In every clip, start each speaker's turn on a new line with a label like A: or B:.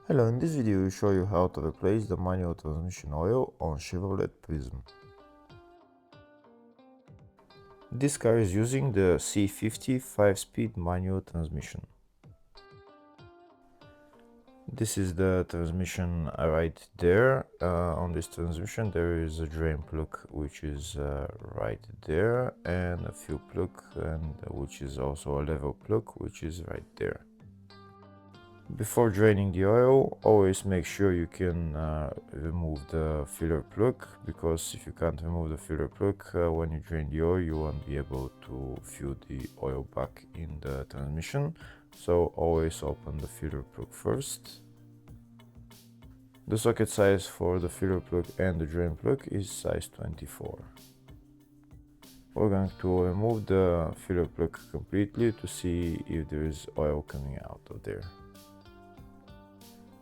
A: Hello, in this video we show you how to replace the manual transmission oil on Chevrolet Prizm. This car is using the C50 5-speed manual transmission. This is the transmission right there. On this transmission there is a drain plug which is right there, and a fuel plug, and which is also a level plug which is right there. Before draining the oil, always make sure you can remove the filler plug, because if you can't remove the filler plug, when you drain the oil you won't be able to fill the oil back in the transmission. So always open the filler plug first. The socket size for the filler plug and the drain plug is size 24. We're going to remove the filler plug completely to see if there is oil coming out of there.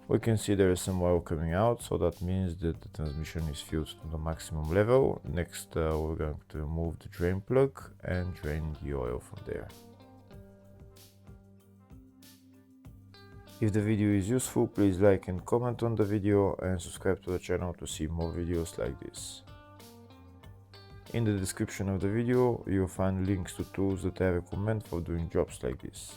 A: We can see there is some oil coming out, so that means that the transmission is filled to the maximum level. Next, we're going to remove the drain plug and drain the oil from there. If the video is useful, please like and comment on the video, and subscribe to the channel to see more videos like this. In the description of the video, you'll find links to tools that I recommend for doing jobs like this.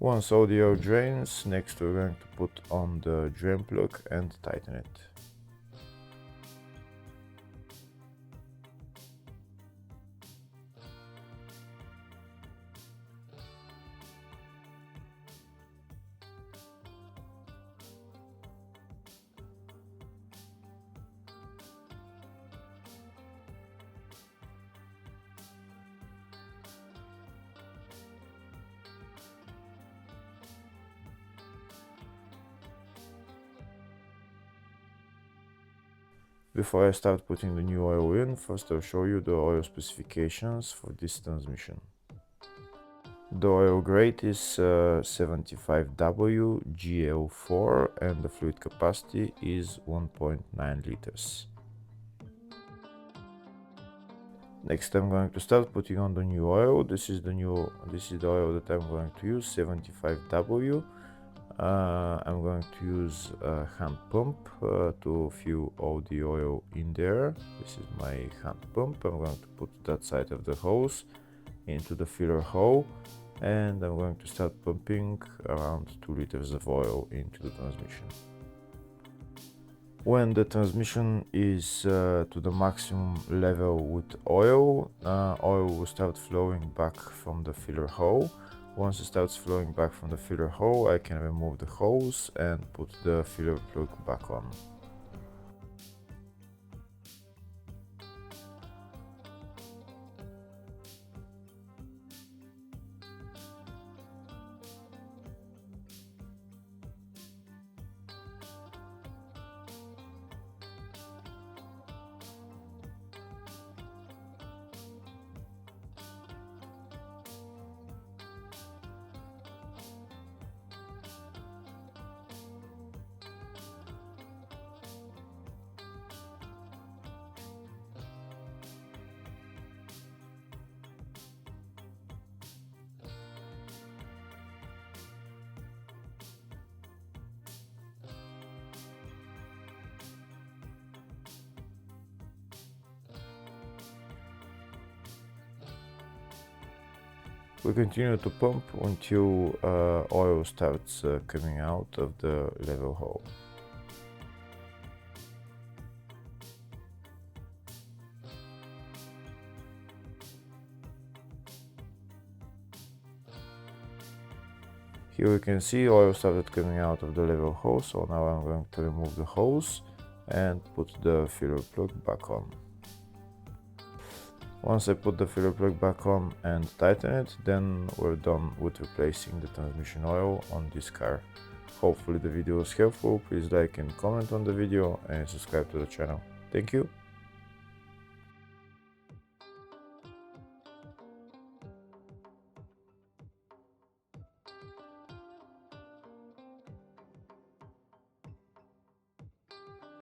A: Once all the oil drains, next we're going to put on the drain plug and tighten it. Before I start putting the new oil in, first I'll show you the oil specifications for this transmission. The oil grade is 75W GL4 and the fluid capacity is 1.9 liters. Next I'm going to start putting on the new oil. This is the oil that I'm going to use, 75W. I'm going to use a hand pump to fill all the oil in there. This is my hand pump. I'm going to put that side of the hose into the filler hole, and I'm going to start pumping around 2 liters of oil into the transmission. When the transmission is to the maximum level with oil, oil will start flowing back from the filler hole. Once it starts flowing back from the filler hole, I can remove the hose and put the filler plug back on. We continue to pump until oil starts coming out of the level hole. Here we can see oil started coming out of the level hose, so now I'm going to remove the hose and put the filler plug back on. Once I put the filler plug back on and tighten it, then we're done with replacing the transmission oil on this car. Hopefully the video was helpful. Please like and comment on the video and subscribe to the channel. Thank you.